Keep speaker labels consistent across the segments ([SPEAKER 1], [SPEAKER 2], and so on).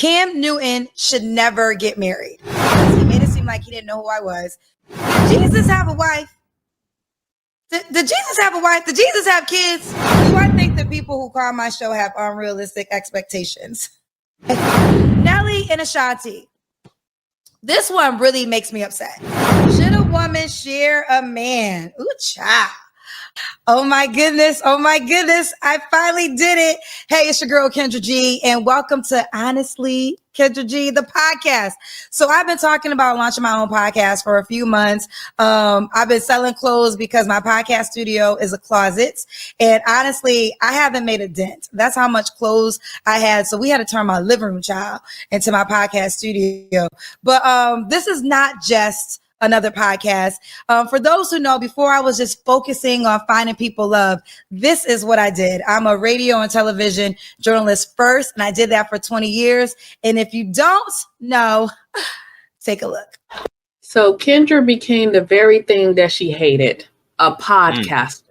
[SPEAKER 1] Cam Newton should never get married. He made it seem like he didn't know who I was. Did Jesus have a wife? Did Jesus have a wife? Did Jesus have kids? Do I think the people who call my show have unrealistic expectations? Nelly and Ashanti. This one really makes me upset. Should a woman share a man? Ooh, child. Oh my goodness. Oh my goodness. I finally did it. Hey, it's your girl, Kendra G, and welcome to Honestly, Kendra G, the podcast. So I've been talking about launching my own podcast for a few months. I've been selling clothes because my podcast studio is a closet. And honestly, I haven't made a dent. That's how much clothes I had. So we had to turn my living room, child, into my podcast studio. But this is not just another podcast. For those who know, before I was just focusing on finding people love, this is what I did. I'm a radio and television journalist first, and I did that for 20 years. And if you don't know, take a look.
[SPEAKER 2] So Kendra became the very thing that she hated, a podcaster.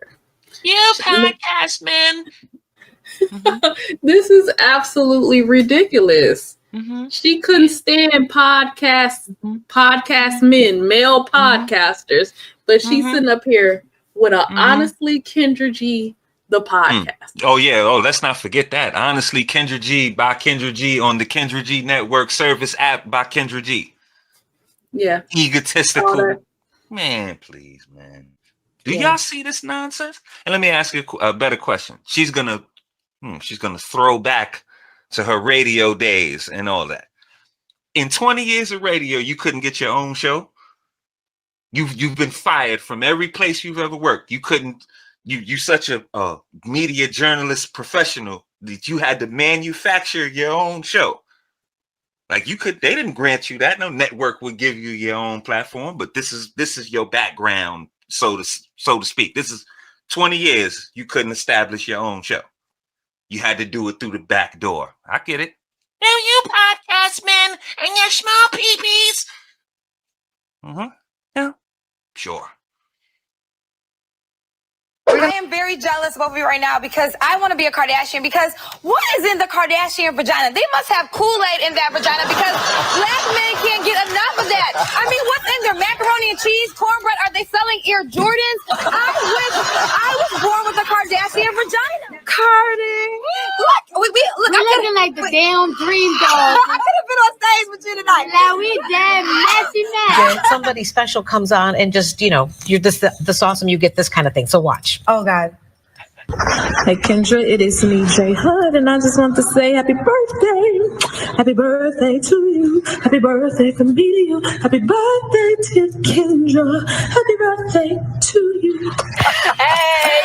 [SPEAKER 3] You podcast, man.
[SPEAKER 2] This is absolutely ridiculous. Mm-hmm. She couldn't stand podcast men, male podcasters, but she's sitting up here with a Honestly Kendra G, the podcast.
[SPEAKER 4] Oh yeah, let's not forget that. Honestly Kendra G by Kendra G on the Kendra G Network service app by Kendra G.
[SPEAKER 2] Yeah.
[SPEAKER 4] Egotistical. Man, please, man. Do y'all see this nonsense? And let me ask you a better question. She's gonna throw back to her radio days and all that. In 20 years of radio, you couldn't get your own show. You've been fired from every place you've ever worked. You couldn't. You such a media journalist professional that you had to manufacture your own show. Like they didn't grant you that. No network would give you your own platform. But this is your background, so to speak. This is 20 years you couldn't establish your own show. You had to do it through the back door. I get it.
[SPEAKER 3] Now you podcast men and your small peepees.
[SPEAKER 4] Yeah. Sure.
[SPEAKER 1] I am very jealous of you right now because I want to be a Kardashian because what is in the Kardashian vagina? They must have Kool-Aid in that vagina because black men can't get enough of that. I mean, what's in there? Macaroni and cheese, cornbread? Are they selling Air Jordans? I was born with a Kardashian vagina. Cardi. Look, we're
[SPEAKER 5] looking like the damn dream dog.
[SPEAKER 1] I could have been on stage with you tonight.
[SPEAKER 5] Now we damn messy man.
[SPEAKER 6] Somebody special comes on and just, you're this awesome, you get this kind of thing. So watch.
[SPEAKER 1] Oh, God.
[SPEAKER 7] Hey, Kendra, it is me, J Hood, and I just want to say happy birthday. Happy birthday to you. Happy birthday from me to you. Happy birthday to Kendra. Happy birthday to you.
[SPEAKER 6] Hey,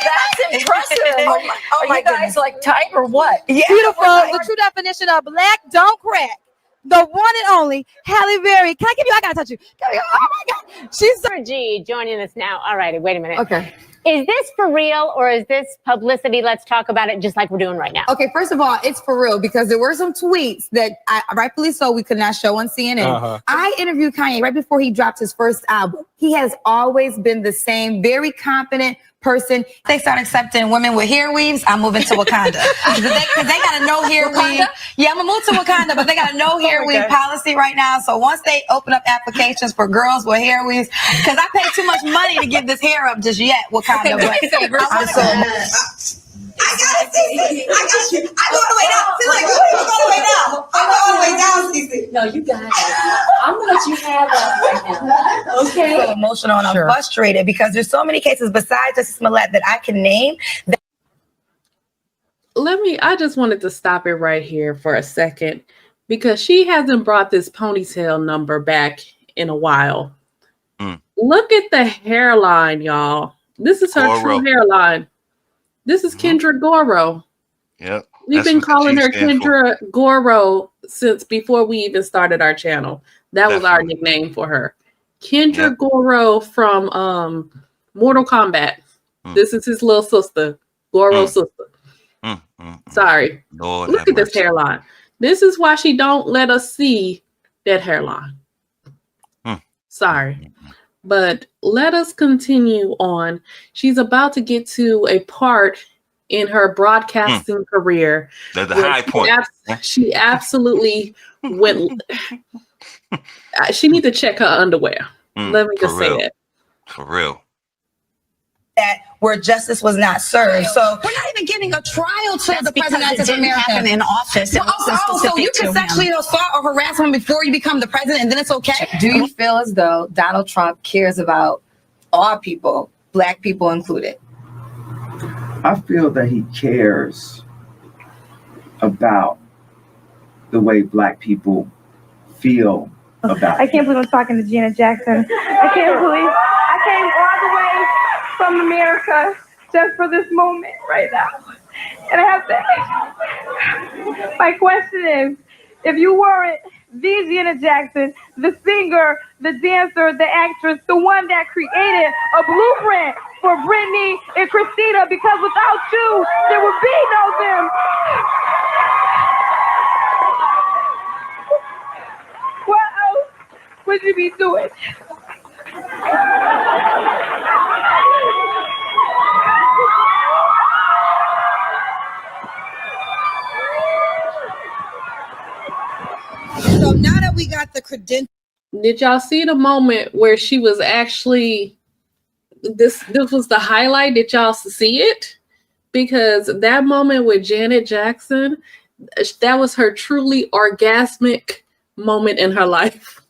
[SPEAKER 6] that's impressive. Oh my goodness. Like tight or what?
[SPEAKER 1] Yeah.
[SPEAKER 8] Beautiful. The true definition of black don't crack. The one and only Halle Berry. Can I give you? I gotta touch you. Oh my God. She's
[SPEAKER 5] Kendra G joining us now. All righty, wait a minute.
[SPEAKER 8] okay.
[SPEAKER 5] Is this for real or is this publicity? Let's talk about it just like we're doing right now.
[SPEAKER 8] Okay, first of all, it's for real because there were some tweets that rightfully so we could not show on CNN. I interviewed Kanye right before he dropped his first album. He has always been the same, very confident person.
[SPEAKER 1] They start accepting women with hair weaves, I'm moving to Wakanda. Because they got a no hair weave. Yeah, I'm going to move to Wakanda, but they got a no hair weave policy right now. So once they open up applications for girls with hair weaves, because I paid too much money to get this hair up just yet, Wakanda.
[SPEAKER 9] I gotta see. I got you. I go all the way down. Feel like you go all the way down. I go all the way down, Cece.
[SPEAKER 10] No, you got it. I'm gonna let you have that right now. Okay.
[SPEAKER 1] I'm so emotional and I'm frustrated because there's so many cases besides Justice Smollett that I can name.
[SPEAKER 2] I just wanted to stop it right here for a second because she hasn't brought this ponytail number back in a while. Look at the hairline, y'all. This is her true hairline. This is Kendra Goro.
[SPEAKER 4] Yep.
[SPEAKER 2] We've been calling her Kendra Goro since before we even started our channel. That was our nickname for her. Kendra Goro from Mortal Kombat. This is his little sister, Goro's sister. Sorry.
[SPEAKER 4] Lord,
[SPEAKER 2] look at this hairline. This is why she don't let us see that hairline. Sorry. But let us continue on. She's about to get to a part in her broadcasting career.
[SPEAKER 4] The high point.
[SPEAKER 2] She absolutely went. She needs to check her underwear. Let me just say that.
[SPEAKER 4] For real.
[SPEAKER 8] That where justice was not served. So we're not even getting a trial to the president of America.
[SPEAKER 6] Happen in office.
[SPEAKER 8] So you can sexually assault or harass him before you become the president, and then it's okay.
[SPEAKER 11] Do you feel as though Donald Trump cares about all people, Black people included?
[SPEAKER 12] I feel that he cares about the way Black people feel about
[SPEAKER 7] I can't believe I'm talking to Janet Jackson. I can't believe I came all the way from America just for this moment right now. And I have to, my question is, if you weren't the Janet Jackson, the singer, the dancer, the actress, the one that created a blueprint for Britney and Christina, because without you, there would be no them. What else would you be doing?
[SPEAKER 1] So now that we got the credentials.
[SPEAKER 2] Did y'all see the moment where she was actually, this was the highlight? Did y'all see it? Because that moment with Janet Jackson, that was her truly orgasmic moment in her life.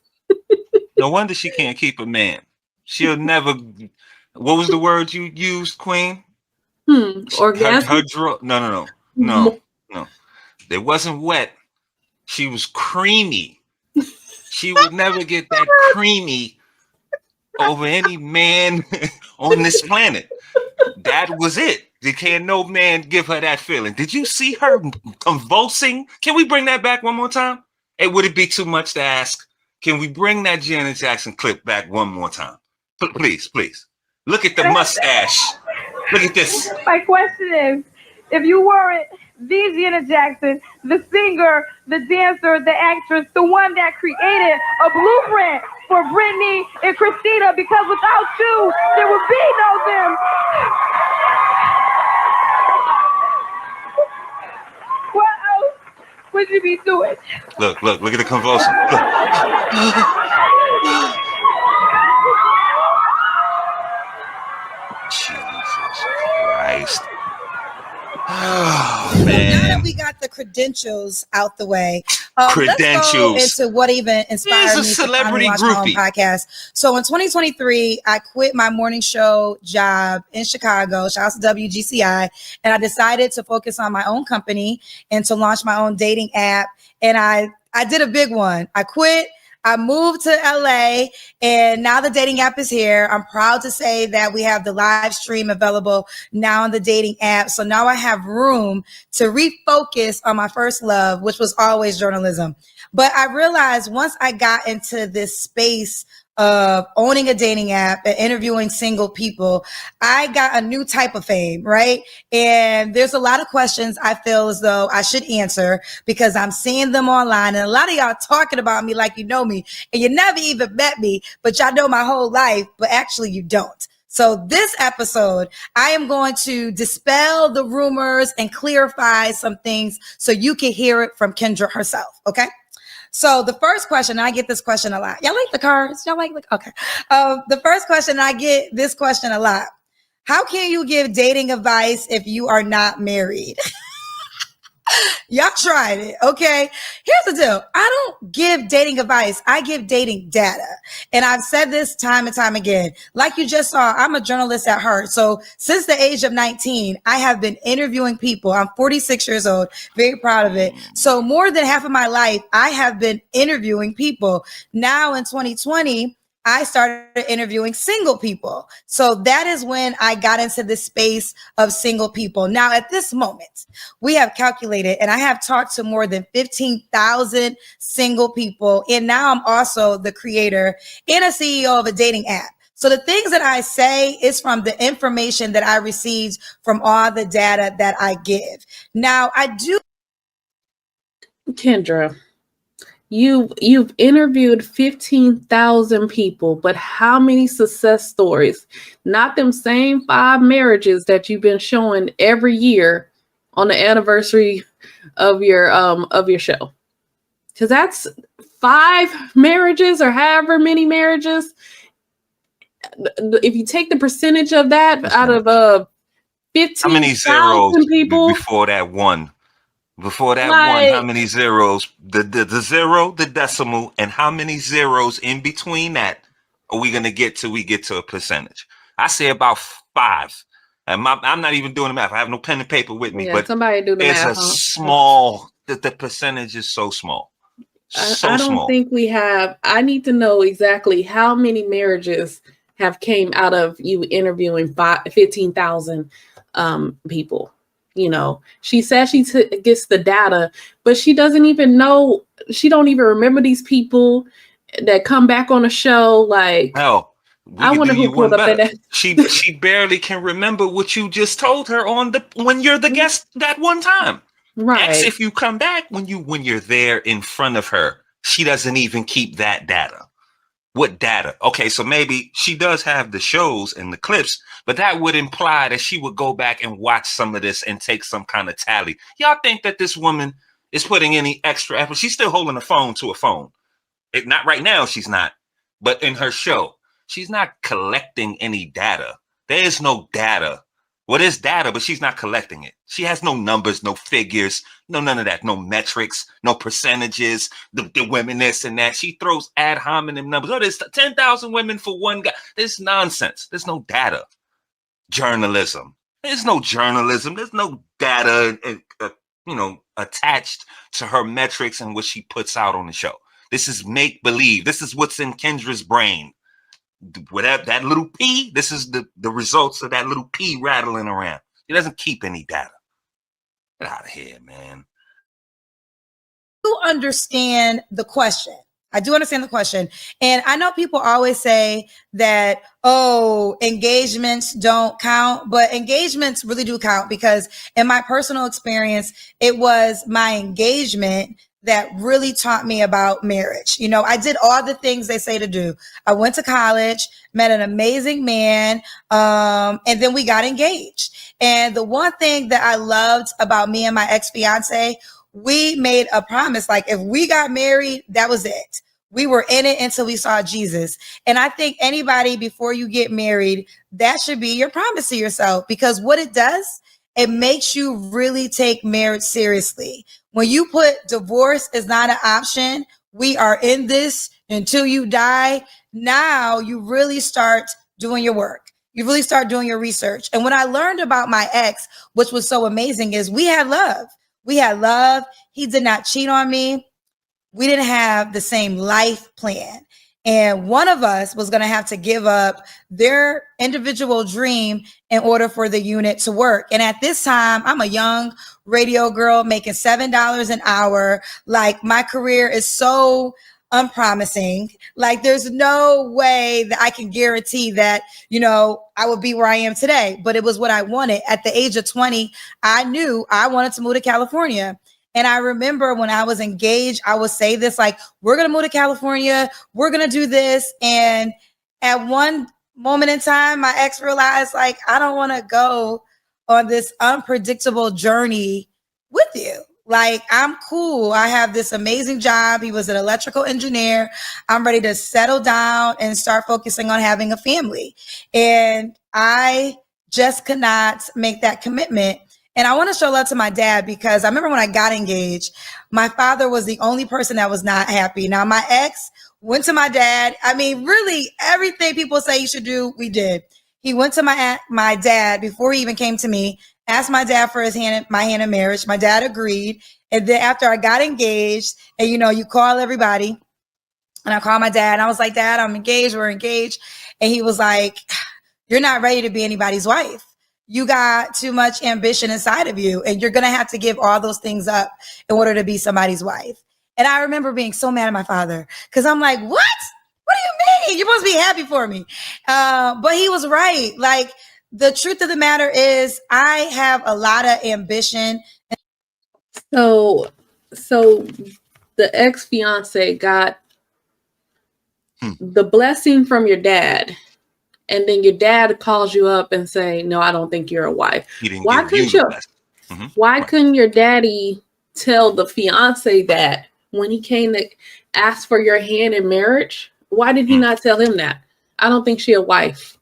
[SPEAKER 4] No wonder she can't keep a man. She'll never. What was the word you used, Queen?
[SPEAKER 2] Orgasmic.
[SPEAKER 4] No. It wasn't wet. She was creamy. She would never get that creamy over any man on this planet. That was it. Can no man give her that feeling? Did you see her convulsing? Can we bring that back one more time? Hey, would it be too much to ask? Can we bring that Janet Jackson clip back one more time? Please. Look at the mustache. Look at this.
[SPEAKER 7] My question is, if you weren't the Janet Jackson, the singer, the dancer, the actress, the one that created a blueprint for Britney and Christina, because without you, there would be no them. What else would you be doing?
[SPEAKER 4] Look at the convulsion. Jesus Christ. Oh, man.
[SPEAKER 1] Now that we got the credentials out the way,
[SPEAKER 4] credentials.
[SPEAKER 1] Let's go into what even inspired me to finally watch my own podcast. So in 2023, I quit my morning show job in Chicago. Shout out to WGCI, and I decided to focus on my own company and to launch my own dating app. And I did a big one. I quit. I moved to LA, and now the dating app is here. I'm proud to say that we have the live stream available now on the dating app. So now I have room to refocus on my first love, which was always journalism. But I realized once I got into this space of owning a dating app and interviewing single people, I got a new type of fame, right? And there's a lot of questions I feel as though I should answer because I'm seeing them online. And a lot of y'all talking about me like you know me and you never even met me, but y'all know my whole life, but actually you don't. So this episode, I am going to dispel the rumors and clarify some things so you can hear it from Kendra herself, okay? So the first question, I get this question a lot. Y'all like the cars? Y'all like, okay. The first question, I get this question a lot. How can you give dating advice if you are not married? Y'all tried it, okay? Here's the deal. I don't give dating advice. I give dating data. And I've said this time and time again. Like you just saw, I'm a journalist at heart. So since the age of 19, I have been interviewing people. I'm 46 years old, very proud of it. So more than half of my life, I have been interviewing people. Now in 2020, I started interviewing single people. So that is when I got into the space of single people. Now, at this moment, we have calculated, and I have talked to more than 15,000 single people. And now I'm also the creator and a CEO of a dating app. So the things that I say is from the information that I received from all the data that I give. Now, I do.
[SPEAKER 2] Kendra, You've interviewed 15,000 people, but how many success stories? Not them same 5 marriages that you've been showing every year on the anniversary of your show. Because that's 5 marriages or however many marriages. If you take the percentage of that out of 15,000 people
[SPEAKER 4] before that one? Before that one, how many zeros? The zero, the decimal, and how many zeros in between that are we gonna get till we get to a percentage? I say about 5. And I'm not even doing the math. I have no pen and paper with me, but
[SPEAKER 2] somebody do the
[SPEAKER 4] it's
[SPEAKER 2] math.
[SPEAKER 4] a small. The percentage is so small.
[SPEAKER 2] I don't think we have. I need to know exactly how many marriages have came out of you interviewing 15,000 people. You know, she says she gets the data, but she doesn't even know. She don't even remember these people that come back on the show. Like,
[SPEAKER 4] hell,
[SPEAKER 2] I wonder who pulled up that.
[SPEAKER 4] She barely can remember what you just told her when you're the guest that one time.
[SPEAKER 2] Right.
[SPEAKER 4] That's if you come back when you're there in front of her. She doesn't even keep that data. What data? Okay, so maybe she does have the shows and the clips, but that would imply that she would go back and watch some of this and take some kind of tally. Y'all think that this woman is putting any extra effort? She's still holding a phone to a phone. Not right now, she's not. But in her show, she's not collecting any data. There is no data. Well, there's data, but she's not collecting it. She has no numbers, no figures, none of that, no metrics, no percentages, the women this and that. She throws ad hominem numbers. Oh, there's 10,000 women for one guy. There's nonsense. There's no data. Journalism. There's no journalism. There's no data, attached to her metrics and what she puts out on the show. This is make believe. This is what's in Kendra's brain. Whatever that little P, this is the results of that little P rattling around. He doesn't keep any data. Get out of here, man.
[SPEAKER 1] I do understand the question. And I know people always say that, engagements don't count, but engagements really do count, because in my personal experience, it was my engagement that really taught me about marriage. You know, I did all the things they say to do. I went to college, met an amazing man, and then we got engaged. And the one thing that I loved about me and my ex-fiance, we made a promise. Like, if we got married, that was it. We were in it until we saw Jesus. And I think anybody, before you get married, that should be your promise to yourself, because what it does, it makes you really take marriage seriously. When you put divorce is not an option, we are in this until you die. Now you really start doing your work. You really start doing your research. And what I learned about my ex, which was so amazing, is we had love. He did not cheat on me. We didn't have the same life plan. And one of us was going to have to give up their individual dream in order for the unit to work. And at this time, I'm a young radio girl making $7 an hour. Like, my career is so unpromising. Like, there's no way that I can guarantee that, I would be where I am today. But it was what I wanted. At the age of 20, I knew I wanted to move to California. And I remember when I was engaged, I would say this, like, we're going to move to California. We're going to do this. And at one moment in time, my ex realized, like, I don't want to go on this unpredictable journey with you. Like, I'm cool. I have this amazing job. He was an electrical engineer. I'm ready to settle down and start focusing on having a family. And I just could not make that commitment. And I want to show love to my dad, because I remember when I got engaged, my father was the only person that was not happy. Now, my ex went to my dad. I mean, really, everything people say you should do, we did. He went to my dad before he even came to me, asked my dad for my hand in marriage. My dad agreed. And then after I got engaged, and you call everybody, and I called my dad, and I was like, Dad, I'm engaged. We're engaged. And he was like, you're not ready to be anybody's wife. You got too much ambition inside of you, and you're going to have to give all those things up in order to be somebody's wife. And I remember being so mad at my father, because I'm like, what? What do you mean? You must be happy for me. But he was right. Like, the truth of the matter is, I have a lot of ambition.
[SPEAKER 2] So the ex-fiance got the blessing from your dad, and then your dad calls you up and say, no, I don't think you're a wife.
[SPEAKER 4] He didn't
[SPEAKER 2] Why
[SPEAKER 4] give
[SPEAKER 2] couldn't
[SPEAKER 4] you
[SPEAKER 2] you?
[SPEAKER 4] the blessing.
[SPEAKER 2] Why couldn't your daddy tell the fiance that when he came to ask for your hand in marriage? Why did he not tell him that? I don't think she a wife.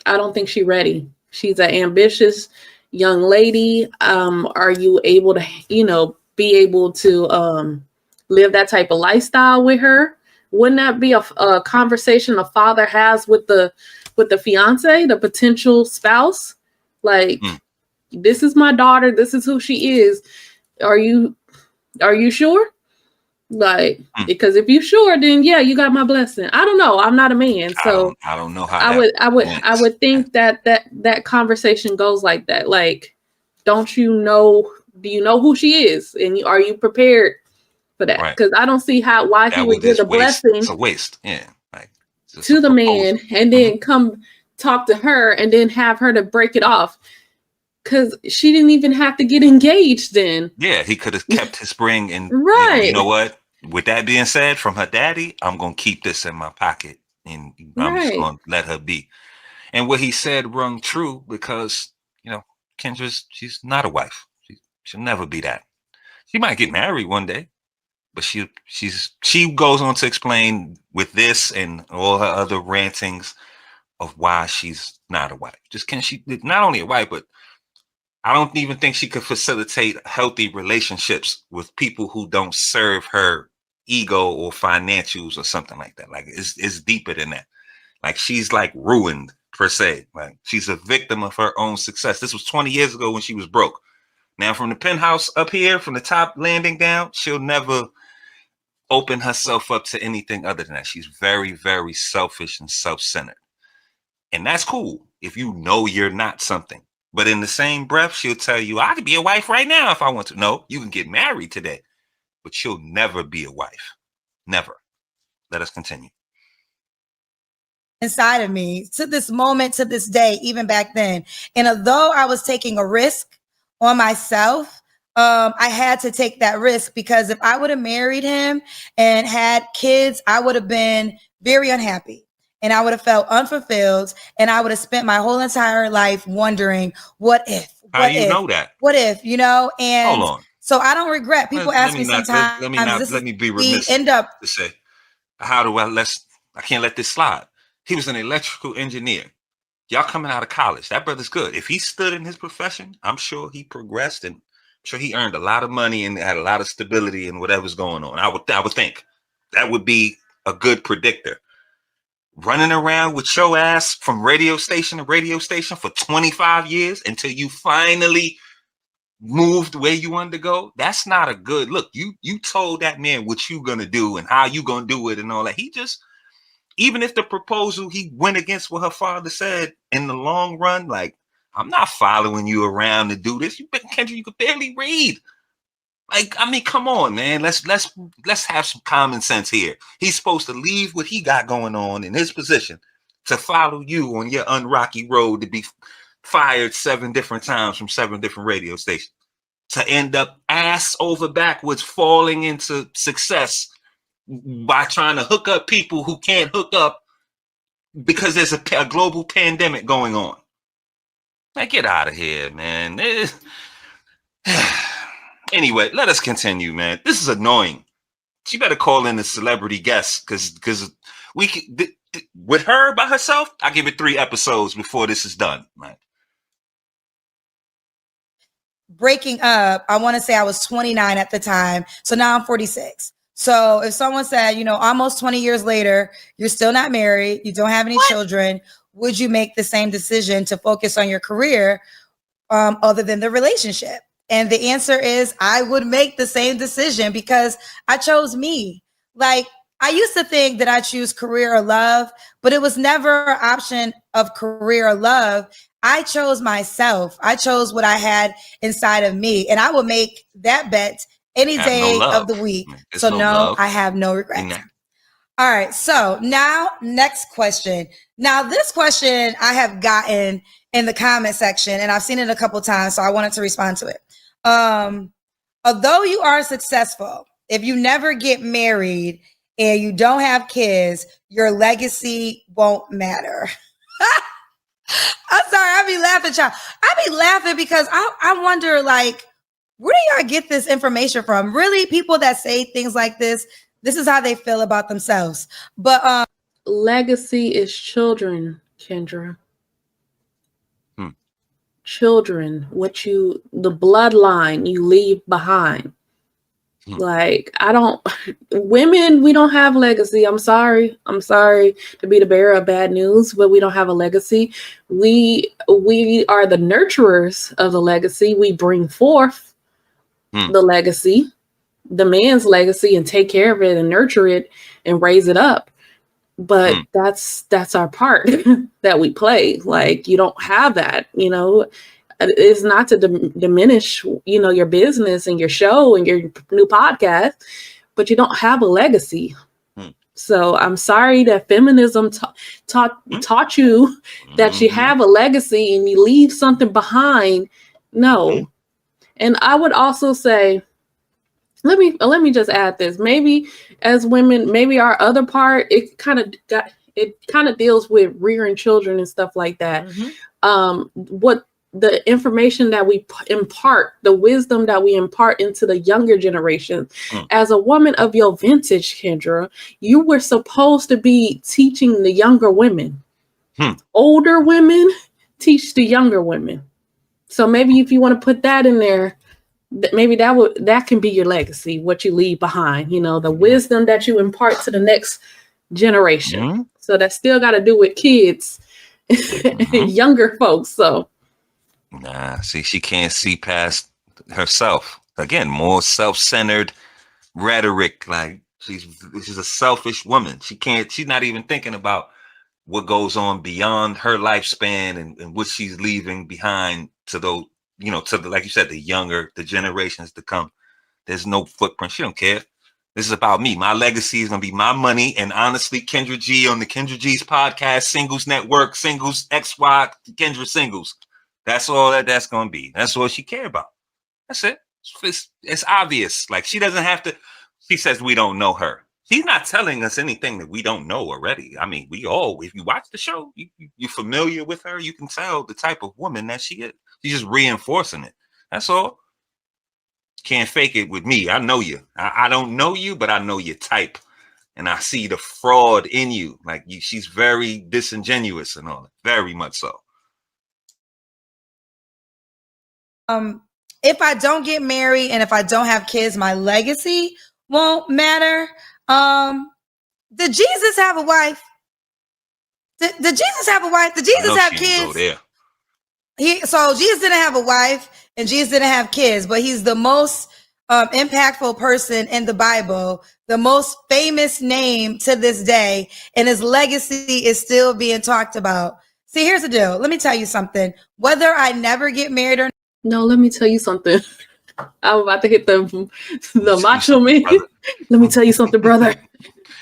[SPEAKER 2] I don't think she's ready. She's an ambitious young lady. Are you able to, be able to live that type of lifestyle with her? Wouldn't that be a conversation a father has with the fiance, the potential spouse? Like, this is my daughter. This is who she is. Are you sure? Like, because if you're sure, then yeah, you got my blessing. I don't know. I'm not a man, so
[SPEAKER 4] I don't know how
[SPEAKER 2] I would think that conversation goes like that. Like, do you know who she is? And are you prepared for that? Because I don't see why he would give the blessing.
[SPEAKER 4] It's a waste. Yeah. Like,
[SPEAKER 2] to the man and then come talk to her and then have her to break it off. Because she didn't even have to get engaged then.
[SPEAKER 4] Yeah, he could have kept his ring and
[SPEAKER 2] right.
[SPEAKER 4] You know what? With that being said, from her daddy, I'm gonna keep this in my pocket and I'm just gonna let her be. And what he said rung true because she's not a wife. She'll never be that. She might get married one day, but she goes on to explain with this and all her other rantings of why she's not a wife. She not only a wife, but I don't even think she could facilitate healthy relationships with people who don't serve her ego or financials or something like that. Like it's deeper than that. Like she's like ruined per se. Like she's a victim of her own success. This was 20 years ago when she was broke. Now from the penthouse up here, from the top landing down, she'll never open herself up to anything other than that. She's very, very selfish and self-centered. And that's cool if you know you're not something. But in the same breath, she'll tell you, I could be a wife right now if I want to. No, you can get married today, but she'll never be a wife. Never. Let us continue.
[SPEAKER 1] Inside of me to this moment, to this day, even back then. And although I was taking a risk on myself, I had to take that risk because if I would have married him and had kids, I would have been very unhappy. And I would have felt unfulfilled, and I would have spent my whole entire life wondering, what if?
[SPEAKER 4] How do you know that?
[SPEAKER 1] What if, And
[SPEAKER 4] hold on.
[SPEAKER 1] So I don't regret. People ask me sometimes.
[SPEAKER 4] Let me be remiss to say, I can't let this slide. He was an electrical engineer. Y'all coming out of college. That brother's good. If he stood in his profession, I'm sure he progressed and I'm sure he earned a lot of money and had a lot of stability in whatever's going on. I would think that would be a good predictor. Running around with your ass from radio station to radio station for 25 years until you finally moved where you wanted to go. That's not a good look. You told that man what you gonna do and how you gonna do it and all that. He just, even if the proposal he went against what her father said in the long run, like, I'm not following you around to do this. Kendra, you could barely read. Like, I mean, come on, man. Let's have some common sense here. He's supposed to leave what he got going on in his position to follow you on your unrocky road to be fired 7 different times from 7 different radio stations, to end up ass over backwards falling into success by trying to hook up people who can't hook up because there's a global pandemic going on. Man, get out of here, man. Anyway, let us continue, man. This is annoying. She better call in a celebrity guest because we can, with her by herself, I give it 3 episodes before this is done. Right?
[SPEAKER 1] Breaking up, I want to say I was 29 at the time. So now I'm 46. So if someone said, almost 20 years later, you're still not married, you don't have any children, would you make the same decision to focus on your career other than the relationship? And the answer is I would make the same decision because I chose me. Like, I used to think that I choose career or love, but it was never an option of career or love. I chose myself. I chose what I had inside of me. And I will make that bet any day of the week. So no, I have no regrets. All right. So now next question. Now this question I have gotten in the comment section and I've seen it a couple times. So I wanted to respond to it. Although you are successful, if you never get married and you don't have kids, your legacy won't matter. I'm sorry, I be laughing, child. I be laughing because I wonder, like, where do y'all get this information from? Really, people that say things like this is how they feel about themselves. But
[SPEAKER 2] legacy is children, Kendra. Children, the bloodline you leave behind. Like, women, we don't have legacy. I'm sorry to be the bearer of bad news, but we don't have a legacy. We are the nurturers of the legacy. We bring forth the legacy, the man's legacy, and take care of it and nurture it and raise it up. But that's our part that we play. Like, you don't have that, It's not to diminish, your business and your show and your new podcast, but you don't have a legacy. So I'm sorry that feminism taught you that you have a legacy and you leave something behind. No. And I would also say, let me just add this. Maybe as women, maybe our other part, it kind of deals with rearing children and stuff like that. What the information that we impart, the wisdom that we impart into the younger generation. As a woman of your vintage, Kendra, you were supposed to be teaching the younger women. Older women teach the younger women. So maybe if you want to put that in there, maybe that can be your legacy, what you leave behind, the wisdom that you impart to the next generation. So that still got to do with kids and younger folks. So
[SPEAKER 4] nah, see, she can't see past herself. Again, more self-centered rhetoric. Like, she's a selfish woman. She's not even thinking about what goes on beyond her lifespan and what she's leaving behind to those, like you said, the generations to come. There's no footprint. She don't care. This is about me. My legacy is going to be my money. And honestly, Kendra G on the Kendra G's podcast, Singles Network, Singles XY, Kendra Singles. That's all that's going to be. That's all she care about. That's it. It's obvious. Like, she doesn't have to. She says we don't know her. She's not telling us anything that we don't know already. I mean, if you watch the show, you're familiar with her. You can tell the type of woman that she is. She's just reinforcing it. That's all. Can't fake it with me. I know you. I don't know you, but I know your type. And I see the fraud in you. Like, she's very disingenuous and all that. Very much so.
[SPEAKER 1] If I don't get married and if I don't have kids, my legacy won't matter. Did Jesus have a wife? Did Jesus have a wife? Did Jesus have kids? So Jesus didn't have a wife and Jesus didn't have kids, but he's the most impactful person in the Bible, the most famous name to this day, and his legacy is still being talked about. See, here's the deal. Let me tell you something. Whether I never get married or
[SPEAKER 2] no, let me tell you something. I'm about to hit the macho man. Let me tell you something, brother.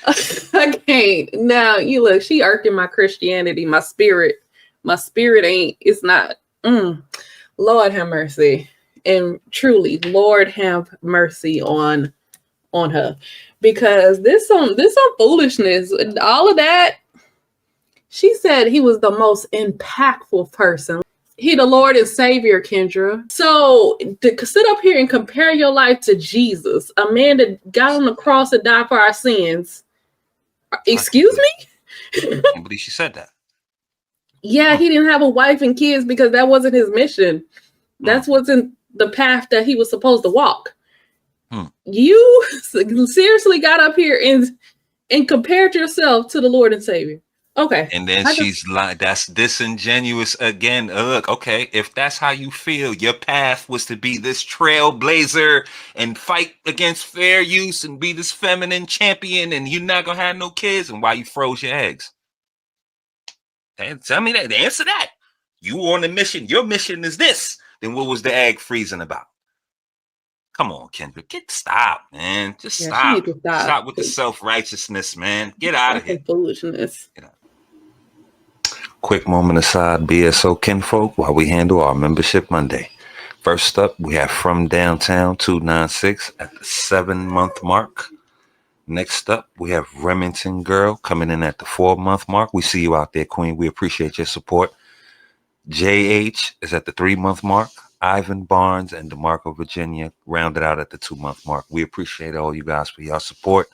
[SPEAKER 2] I can't. Now, you look, she irking my Christianity, my spirit. My spirit it's not. Lord have mercy. And truly, Lord have mercy on her. Because this some foolishness. All of that. She said he was the most impactful person. He the Lord and Savior, Kendra. So to sit up here and compare your life to Jesus, a man that got on the cross and died for our sins. Excuse me?
[SPEAKER 4] I can't believe she said that.
[SPEAKER 2] Yeah, he didn't have a wife and kids because that wasn't his mission. That's what's in the path that he was supposed to walk. You seriously got up here and compared yourself to the Lord and Savior. Okay.
[SPEAKER 4] And then she's like, that's disingenuous again. Look, okay, if that's how you feel, your path was to be this trailblazer and fight against fair use and be this feminine champion, and you're not going to have no kids, and why you froze your eggs? Tell me that. Answer that. You on a mission. Your mission is this. Then what was the egg freezing about? Come on, Kendra. Stop, man. Just stop. Stop with the self-righteousness, man. Get out of here.
[SPEAKER 2] Foolishness.
[SPEAKER 4] Quick moment aside, BSO kinfolk, while we handle our Membership Monday. First up, we have From Downtown 296 at the 7-month mark. Next up, we have Remington Girl coming in at the 4-month mark. We see you out there, Queen. We appreciate your support. JH is at the 3-month mark. Ivan Barnes and DeMarco Virginia rounded out at the 2-month mark. We appreciate all you guys for your support.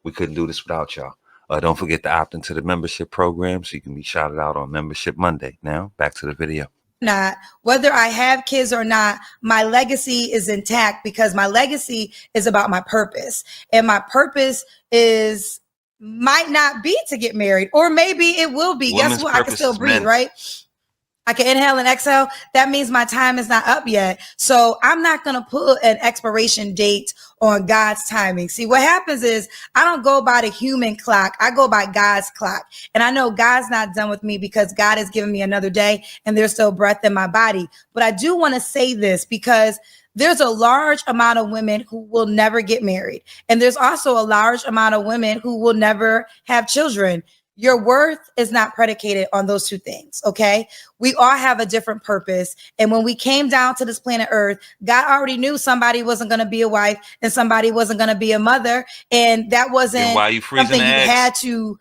[SPEAKER 4] We couldn't do this without y'all. Don't forget to opt into the membership program so you can be shouted out on Membership Monday. Now, back to the video.
[SPEAKER 1] Not whether I have kids or not, my legacy is intact because my legacy is about my purpose, and my purpose is might not be to get married, or maybe it will be. Guess what? I can still breathe, right? I can inhale and exhale. That means my time is not up yet. So I'm not going to put an expiration date on God's timing. See, what happens is I don't go by the human clock. I go by God's clock. And I know God's not done with me because God has given me another day and there's still breath in my body. But I do want to say this because there's a large amount of women who will never get married. And there's also a large amount of women who will never have children. Your worth is not predicated on those two things, okay? We all have a different purpose. And when we came down to this planet Earth, God already knew somebody wasn't going to be a wife and somebody wasn't going to be a mother. And that wasn't something he had to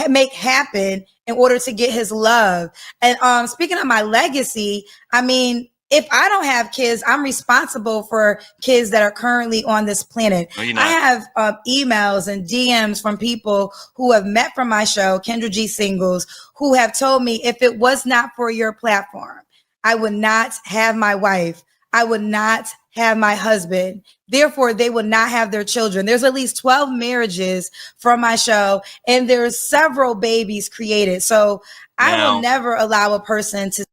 [SPEAKER 1] make happen in order to get his love. And speaking of my legacy, I mean, if I don't have kids, I'm responsible for kids that are currently on this planet. I have emails and DMs from people who have met from my show, Kendra G Singles, who have told me if it was not for your platform, I would not have my wife. I would not have my husband. Therefore, they would not have their children. There's at least 12 marriages from my show, and there's several babies created. So I will never allow a person to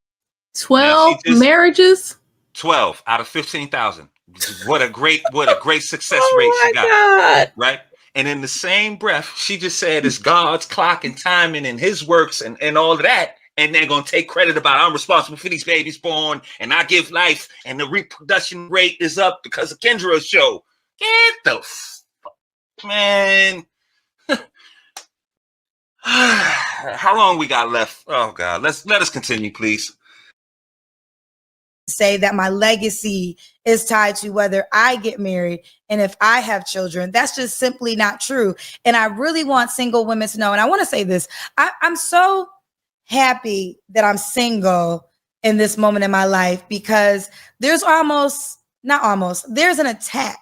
[SPEAKER 2] 12 marriages?
[SPEAKER 4] 12 out of 15,000. What a great success rate she got.
[SPEAKER 2] God.
[SPEAKER 4] Right? And in the same breath, she just said it's God's clock and timing and his works and all of that. And they're going to take credit about I'm responsible for these babies born and I give life and the reproduction rate is up because of Kendra's show. Get the man. How long we got left? Oh God, let us continue, please.
[SPEAKER 1] Say that my legacy is tied to whether I get married and if I have children. That's just simply not true. And I really want single women to know. And I want to say this. I'm so happy that I'm single in this moment in my life because there's there's an attack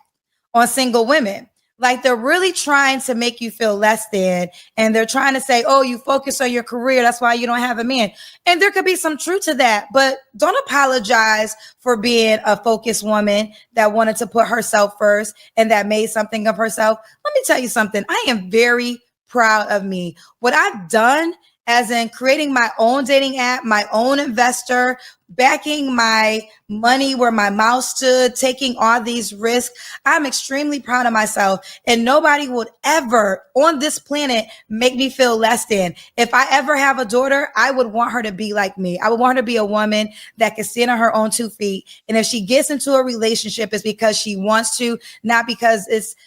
[SPEAKER 1] on single women. Like they're really trying to make you feel less than, and they're trying to say, oh, you focus on your career. That's why you don't have a man. And there could be some truth to that, but don't apologize for being a focused woman that wanted to put herself first and that made something of herself. Let me tell you something. I am very proud of me. What I've done, as in creating my own dating app, my own investor, backing my money where my mouth stood, taking all these risks. I'm extremely proud of myself, and nobody would ever on this planet make me feel less than. If I ever have a daughter, I would want her to be like me. I would want her to be a woman that can stand on her own 2 feet. And if she gets into a relationship, it's because she wants to, not because it's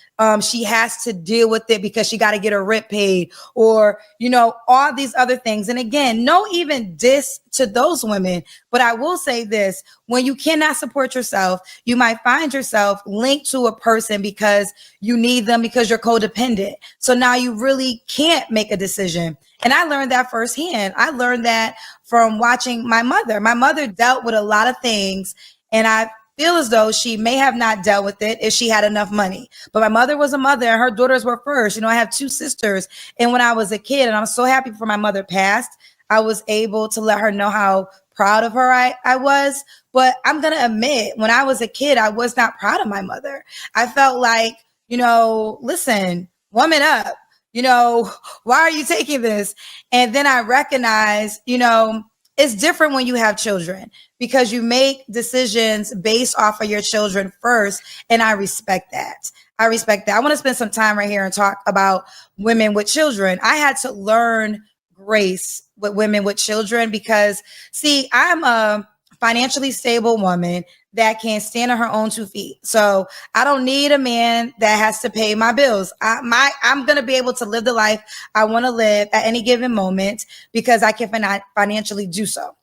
[SPEAKER 1] she has to deal with it because she got to get her rent paid or, all these other things. And again, no even diss to those women. But I will say this, when you cannot support yourself, you might find yourself linked to a person because you need them because you're codependent. So now you really can't make a decision. And I learned that firsthand. I learned that from watching my mother. My mother dealt with a lot of things, and I feel as though she may have not dealt with it if she had enough money. But my mother was a mother and her daughters were first. I have 2 sisters. And when I was a kid, and I'm so happy before my mother passed, I was able to let her know how proud of her I was. But I'm going to admit, when I was a kid, I was not proud of my mother. I felt like, listen, woman up. Why are you taking this? And then I recognized, it's different when you have children because you make decisions based off of your children first. And I respect that. I want to spend some time right here and talk about women with children. I had to learn grace with women with children because, see, I'm a financially stable woman that can stand on her own 2 feet. So I don't need a man that has to pay my bills. I'm going to be able to live the life I want to live at any given moment because I can financially do so.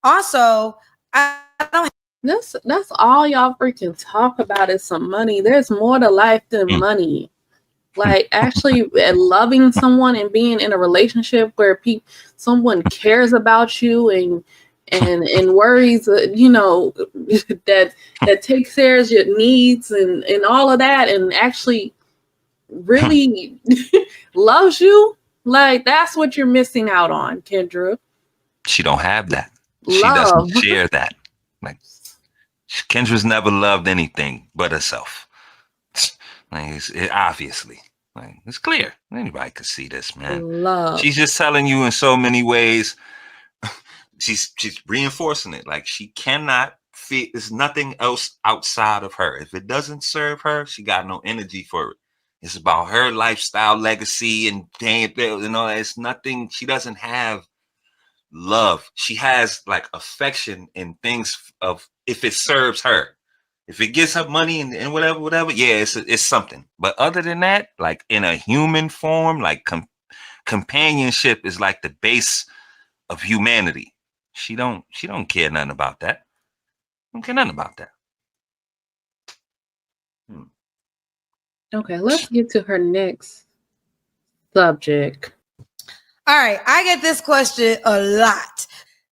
[SPEAKER 1] Also, I don't
[SPEAKER 2] That's all y'all freaking talk about is some money. There's more to life than money. Like actually loving someone and being in a relationship where someone cares about you and worries, that takes care of your needs and all of that, and actually really loves you. Like that's what you're missing out on, Kendra.
[SPEAKER 4] She don't have that.
[SPEAKER 2] Love.
[SPEAKER 4] She doesn't share that. Like Kendra's never loved anything but herself. Like obviously, like it's clear. Anybody could see this, man.
[SPEAKER 2] Love.
[SPEAKER 4] She's just telling you in so many ways. She's reinforcing it. Like she cannot feel. There's nothing else outside of her. If it doesn't serve her, she got no energy for it. It's about her lifestyle, legacy, and paying bills and all that. It's nothing. She doesn't have love. She has like affection and things of if it serves her. If it gets her money and whatever, yeah, it's something. But other than that, like in a human form, like companionship is like the base of humanity. She don't care nothing about that. Don't care nothing about that.
[SPEAKER 2] Okay, let's get to her next subject.
[SPEAKER 1] All right, I get this question a lot.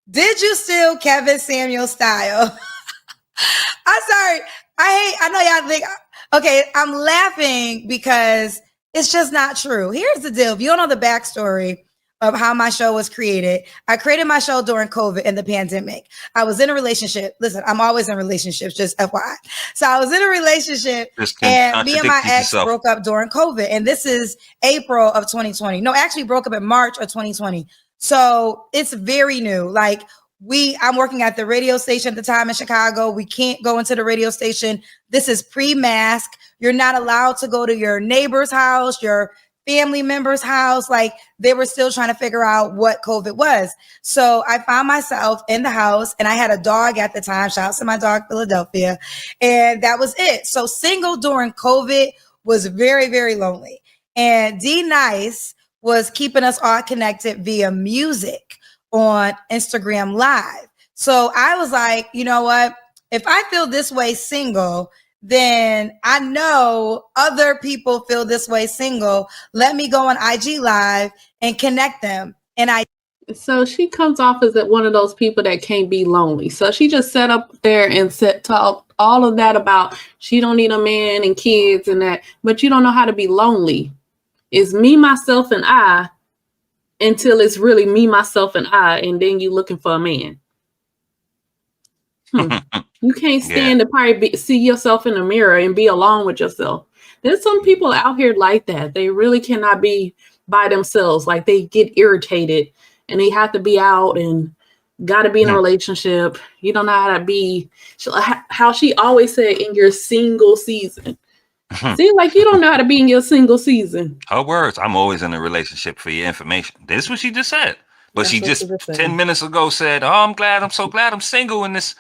[SPEAKER 1] Did you steal Kevin Samuel's style? I'm sorry. I know y'all think, okay, I'm laughing because it's just not true. Here's the deal. If you don't know the backstory of how my show was created, I created my show during COVID and the pandemic. I was in a relationship. Listen, I'm always in relationships, just FYI. So I was in a relationship and me and my ex broke up during COVID. And this is April of 2020. No, actually broke up in March of 2020. So it's very new. Like I'm working at the radio station at the time in Chicago. We can't go into the radio station. This is pre-mask. You're not allowed to go to your neighbor's house, your family member's house. Like they were still trying to figure out what COVID was. So I found myself in the house and I had a dog at the time. Shout out to my dog, Philadelphia. And that was it. So single during COVID was very, very lonely. And D Nice was keeping us all connected via music on Instagram Live. So I was like, you know what? If I feel this way single, then I know other people feel this way single. Let me go on IG Live and connect them.
[SPEAKER 2] So she comes off as one of those people that can't be lonely. So she just sat up there and talked all of that about she don't need a man and kids and that, but you don't know how to be lonely. It's me, myself, and I until it's really me, myself, and I, and then you looking for a man. You can't stand to probably see yourself in the mirror and be alone with yourself. There's some people out here like that. They really cannot be by themselves. Like they get irritated and they have to be out and got to be in a relationship. You don't know how to be, how she always said, in your single season. Seems like you don't know how to be in your single season.
[SPEAKER 4] Her words, I'm always in a relationship for your information. This is what she just said. But she just 10 minutes ago said, oh, I'm so glad I'm single in this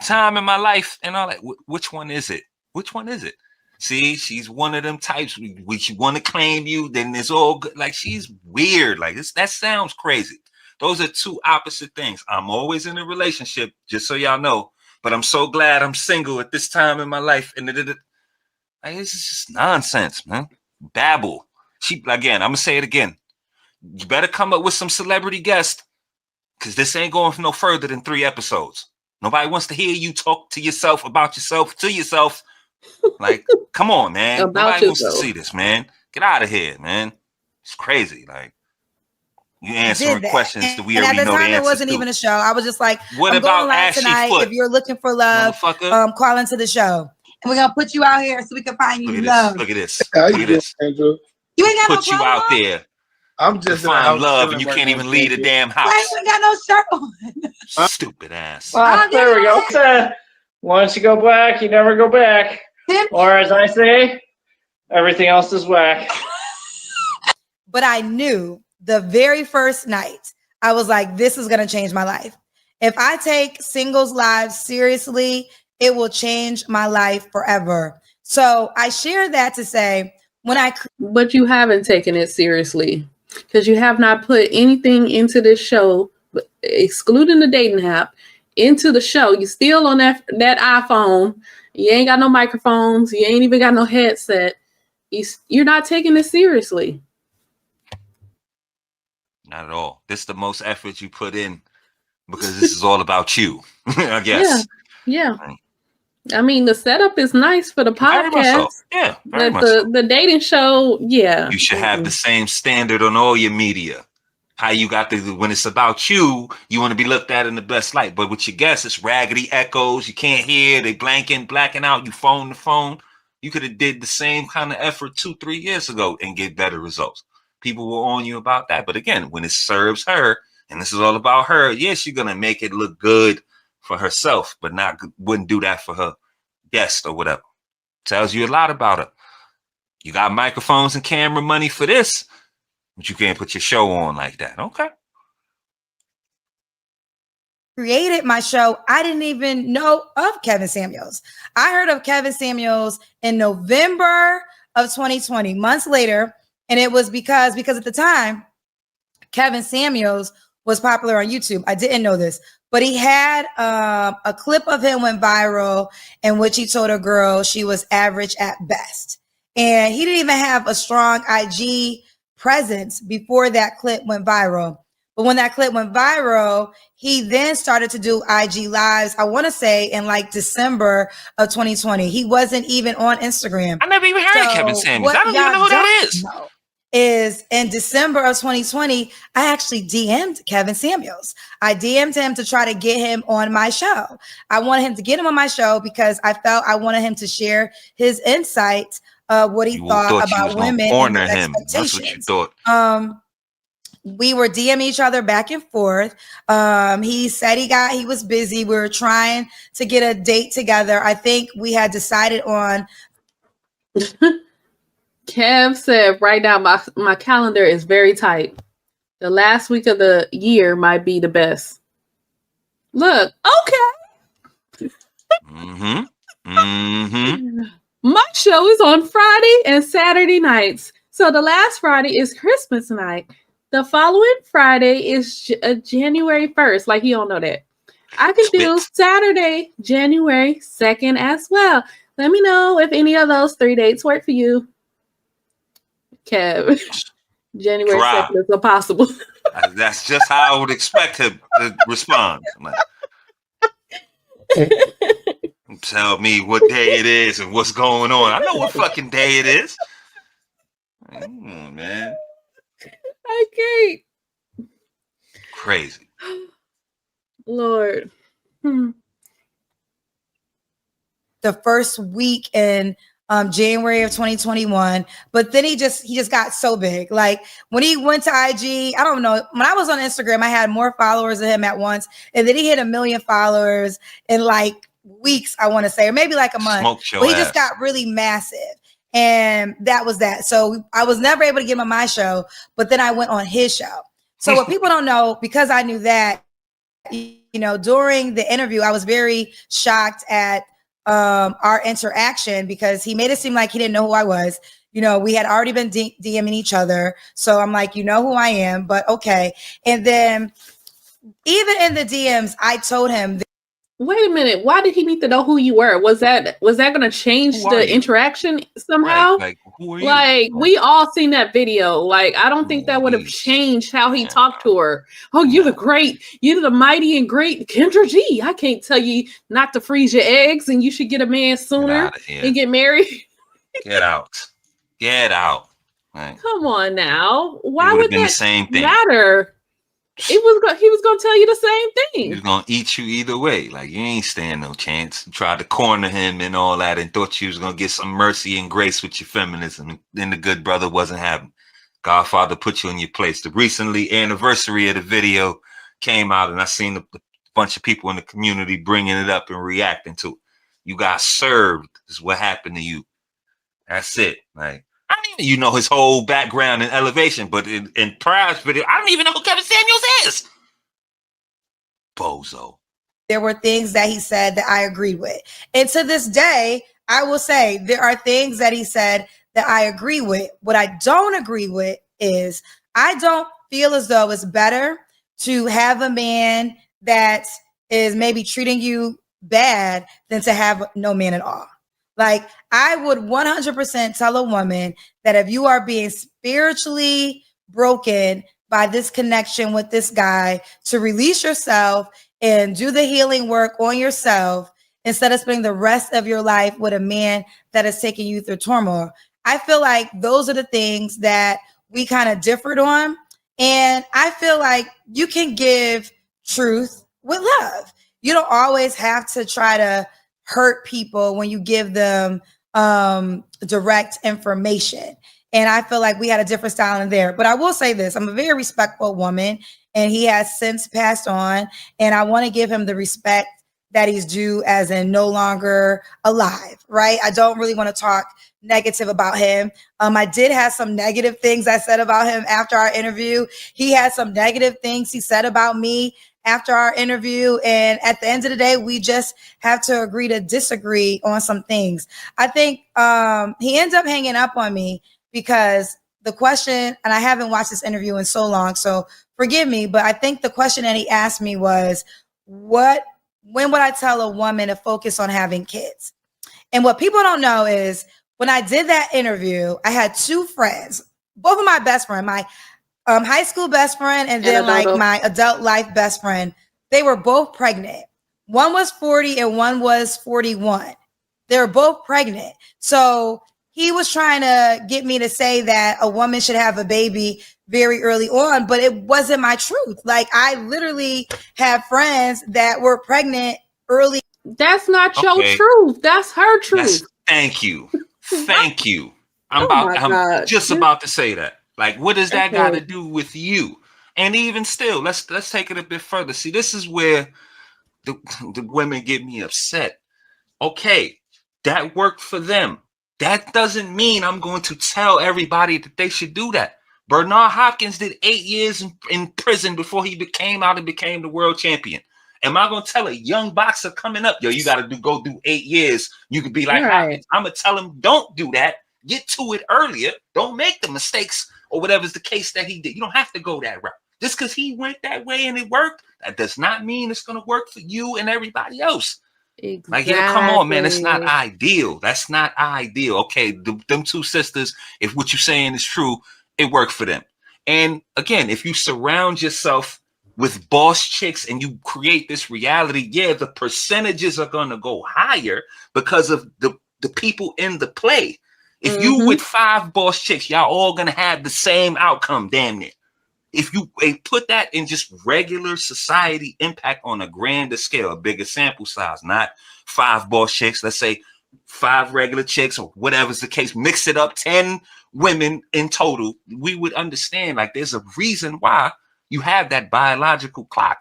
[SPEAKER 4] time in my life and all that. Which one is it? Which one is it? See, she's one of them types. She want to claim you, then it's all good. Like she's weird. Like that sounds crazy. Those are two opposite things. I'm always in a relationship, just so y'all know. But I'm so glad I'm single at this time in my life. And like, this is just nonsense, man. Babble. I'm gonna say it again. You better come up with some celebrity guest, because this ain't going no further than 3 episodes. Nobody wants to hear you talk to yourself about yourself to yourself. Like, come on, man. Nobody wants to see this, man. Get out of here, man. It's crazy. Like, you answering questions that we already know the answers to. And at the time, it wasn't even
[SPEAKER 1] a show. I was just like,
[SPEAKER 4] what
[SPEAKER 1] I'm
[SPEAKER 4] about
[SPEAKER 1] going live tonight. If you're looking for love, call into the show. And we're going to put you out here so we can find you love.
[SPEAKER 4] Look at this. Look at this.
[SPEAKER 1] You ain't got
[SPEAKER 4] put you out there.
[SPEAKER 13] I'm just
[SPEAKER 4] find love and you can't even leave the damn house.
[SPEAKER 1] I ain't got no shirt on.
[SPEAKER 4] Stupid ass.
[SPEAKER 14] There we go. Once you go black, you never go back. Or as I say, everything else is whack.
[SPEAKER 1] But I knew the very first night, I was like, this is going to change my life. If I take singles lives seriously, it will change my life forever. So I share that to say,
[SPEAKER 2] but you haven't taken it seriously because you have not put anything into this show, excluding the dating app, into the show. You still on that iPhone. You ain't got no microphones. You ain't even got no headset. You're not taking it seriously.
[SPEAKER 4] Not at all. This is the most effort you put in because this is all about you, I guess.
[SPEAKER 2] Yeah. I mean, the setup is nice for the podcast.
[SPEAKER 4] Very much so. Yeah, very much
[SPEAKER 2] so. The dating show, yeah.
[SPEAKER 4] You should have the same standard on all your media. How you got to, when it's about you, you want to be looked at in the best light. But with your guests, it's raggedy echoes. You can't hear. They blacking out. You phone the phone. You could have did the same kind of effort 2-3 years ago and get better results. People will on you about that. But again, when it serves her, and this is all about her, yes, you're going to make it look good for herself, but wouldn't do that for her guest or whatever. Tells you a lot about her. You got microphones and camera money for this, but you can't put your show on like that. Okay.
[SPEAKER 1] Created my show, I didn't even know of Kevin Samuels. I heard of Kevin Samuels in November of 2020, months later, and it was because at the time, Kevin Samuels was popular on YouTube. I didn't know this, but he had a clip of him went viral in which he told a girl she was average at best. And he didn't even have a strong IG presence before that clip went viral. But when that clip went viral, he then started to do IG lives, I want to say in like December of 2020. He wasn't even on Instagram.
[SPEAKER 4] I never even heard of Kevin Samuels. I don't even know who that is.
[SPEAKER 1] Is in December of 2020, I actually DM'd Kevin Samuels. I DM'd him to try to get him on my show. I wanted him to get him on my show because I felt I wanted him to share his insight of what he thought about women and their expectations.
[SPEAKER 4] That's what you thought.
[SPEAKER 1] We were DMing each other back and forth. He said he was busy. We were trying to get a date together. I think we had decided on.
[SPEAKER 2] Kev said, right now, my calendar is very tight. The last week of the year might be the best. Look, okay. My show is on Friday and Saturday nights. So the last Friday is Christmas night. The following Friday is January 1st. Like, you don't know that. I can do Saturday, January 2nd as well. Let me know if any of those 3 dates work for you. Kev, January 2nd is impossible.
[SPEAKER 4] That's just how I would expect him to respond. Tell me what day it is and what's going on. I know what fucking day it is. Man.
[SPEAKER 2] I can't.
[SPEAKER 4] Crazy.
[SPEAKER 2] Lord.
[SPEAKER 1] The first week in January of 2021, but then he just got so big. Like when he went to IG, I don't know. When I was on Instagram, I had more followers than him at once, and then he hit 1 million followers in like weeks, I want to say, or maybe like a month. But he just got really massive, and that was that. So I was never able to get him on my show, but then I went on his show. So what people don't know, because I knew that, during the interview, I was very shocked at our interaction because he made it seem like he didn't know who I was. We had already been DMing each other. So I'm like, you know who I am, but okay. And then even in the DMs, I told him.
[SPEAKER 2] Wait a minute. Why did he need to know who you were? Was that going to change the interaction somehow?
[SPEAKER 4] Like, who are you?
[SPEAKER 2] Like, we all seen that video. Like, I don't think that would have changed how he talked to her. Oh, you're the mighty and great Kendra G. I can't tell you not to freeze your eggs and you should get a man sooner and get married.
[SPEAKER 4] Get out. Right.
[SPEAKER 2] Come on now. Why would that
[SPEAKER 4] the same thing
[SPEAKER 2] matter? He was going to tell you the same thing.
[SPEAKER 4] He was going to eat you either way. Like, you ain't stand no chance. You tried to corner him and all that and thought you was going to get some mercy and grace with your feminism. And then the good brother wasn't having. Godfather put you in your place. The recently anniversary of the video came out, and I seen a bunch of people in the community bringing it up and reacting to it. You got served is what happened to you. That's it. Like, I don't even know his whole background and elevation, but in Pride's video, I don't even know who Kevin Samuels is. Bozo.
[SPEAKER 1] There were things that he said that I agreed with. And to this day, I will say there are things that he said that I agree with. What I don't agree with is I don't feel as though it's better to have a man that is maybe treating you bad than to have no man at all. Like, I would 100% tell a woman that if you are being spiritually broken by this connection with this guy, to release yourself and do the healing work on yourself instead of spending the rest of your life with a man that is taking you through turmoil. I feel like those are the things that we kind of differed on. And I feel like you can give truth with love. You don't always have to try to hurt people when you give them direct information. And I feel like we had a different style in there. But I will say this, I'm a very respectful woman, and he has since passed on. And I want to give him the respect that he's due, as in no longer alive, right? I don't really want to talk negative about him. I did have some negative things I said about him after our interview. He had some negative things he said about me after our interview. And at the end of the day, we just have to agree to disagree on some things. I think he ends up hanging up on me because the question, and I haven't watched this interview in so long, so forgive me, but I think the question that he asked me was, when would I tell a woman to focus on having kids? And what people don't know is when I did that interview, I had two friends, both of my best friend, my high school best friend, and then like my adult life best friend. They were both pregnant. One was 40 and one was 41. They were both pregnant. So he was trying to get me to say that a woman should have a baby very early on, but it wasn't my truth. Like, I literally have friends that were pregnant early.
[SPEAKER 2] That's not your truth. That's her truth.
[SPEAKER 4] Thank you. Thank you. I'm just about to say that. Like, what does that got to do with you? And even still, let's take it a bit further. See, this is where the women get me upset. Okay, that worked for them. That doesn't mean I'm going to tell everybody that they should do that. Bernard Hopkins did 8 years in prison before he became the world champion. Am I going to tell a young boxer coming up, yo, you got to go do 8 years? You could be like, I'm going to tell him, don't do that. Get to it earlier. Don't make the mistakes or whatever's the case that he did. You don't have to go that route. Just because he went that way and it worked, that does not mean it's going to work for you and everybody else. Exactly. Like, yeah, come on, man. It's not ideal. That's not ideal. Okay, them two sisters, if what you're saying is true, it worked for them. And again, if you surround yourself with boss chicks and you create this reality, yeah, the percentages are going to go higher because of the people in the play. If you with 5 boss chicks, y'all all going to have the same outcome, damn near. If you put that in just regular society impact on a grander scale, a bigger sample size, not 5 boss chicks, let's say 5 regular chicks or whatever's the case, mix it up, 10 women in total, we would understand like there's a reason why you have that biological clock.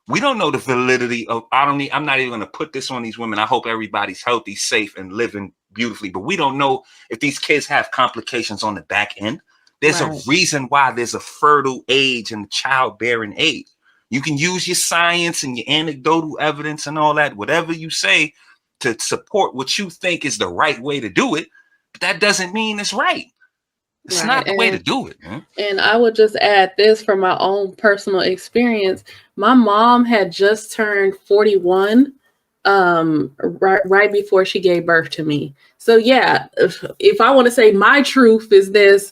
[SPEAKER 4] We don't know the validity of, I'm not even going to put this on these women. I hope everybody's healthy, safe, and living beautifully, but we don't know if these kids have complications on the back end. There's a reason why there's a fertile age and childbearing age. You can use your science and your anecdotal evidence and all that, whatever you say to support what you think is the right way to do it, but that doesn't mean it's right. It's not the way to do it, man.
[SPEAKER 2] And I would just add this from my own personal experience. My mom had just turned 41 right before she gave birth to me. So yeah, if I want to say my truth is this,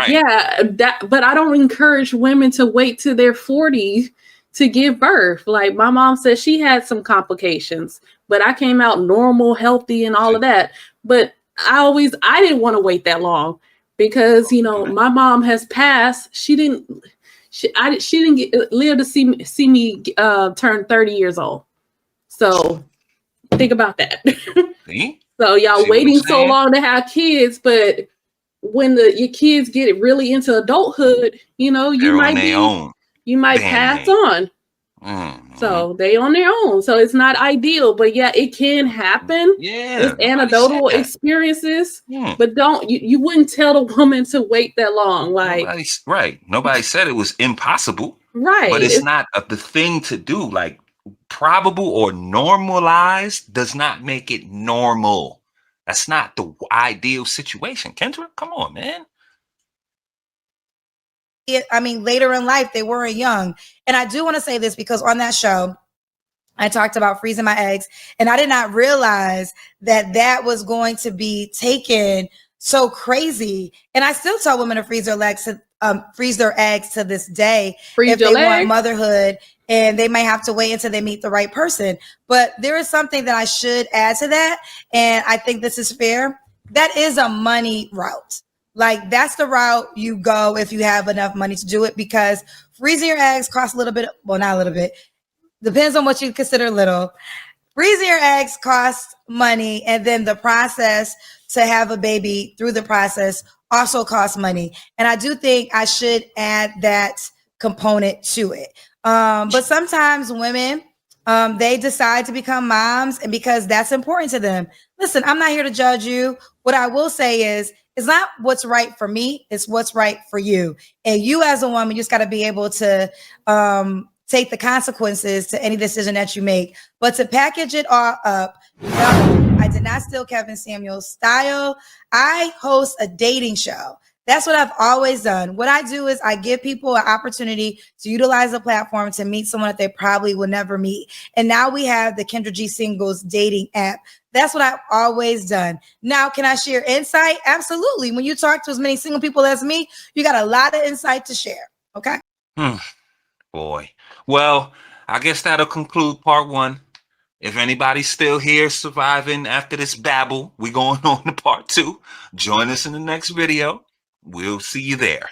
[SPEAKER 2] yeah, but I don't encourage women to wait till they're 40 to give birth. Like my mom said, she had some complications, but I came out normal, healthy, and all of that. But I didn't want to wait that long because, you know, my mom has passed. She didn't live to see me turn 30 years old. So think about that. So y'all waiting so long to have kids, but when your kids get really into adulthood, you know, you might pass on. So they on their own. So it's not ideal, but yeah, it can happen. Yeah, it's anecdotal experiences, but you wouldn't tell the woman to wait that long. Like
[SPEAKER 4] nobody said it was impossible.
[SPEAKER 2] Right,
[SPEAKER 4] but it's not the thing to do. Like probable or normalized does not make it normal. That's not the ideal situation. Kendra, come on, man.
[SPEAKER 1] I mean, later in life, they weren't young. And I do want to say this because on that show, I talked about freezing my eggs, and I did not realize that that was going to be taken so crazy. And I still tell women to freeze their eggs to this day if they want motherhood, and they may have to wait until they meet the right person. But there is something that I should add to that, and I think this is fair. That is a money route. Like, that's the route you go if you have enough money to do it, because freezing your eggs costs a little bit. Well, not a little bit. Depends on what you consider little. Freezing your eggs costs money, and then the process to have a baby through the process also costs money. And I do think I should add that component to it. But sometimes women, they decide to become moms, and because that's important to them. Listen, I'm not here to judge you. What I will say is, it's not what's right for me, it's what's right for you. And you as a woman, you just got to be able to take the consequences to any decision that you make. But to package it all up, no, I did not steal Kevin Samuel's style. I host a dating show. That's what I've always done. What I do is I give people an opportunity to utilize the platform to meet someone that they probably would never meet. And now we have the Kendra G Singles dating app. That's what I've always done. Now, can I share insight? Absolutely. When you talk to as many single people as me, you got a lot of insight to share. Okay?
[SPEAKER 4] Boy. Well, I guess that'll conclude part 1. If anybody's still here surviving after this babble, we're going on to part 2. Join us in the next video. We'll see you there.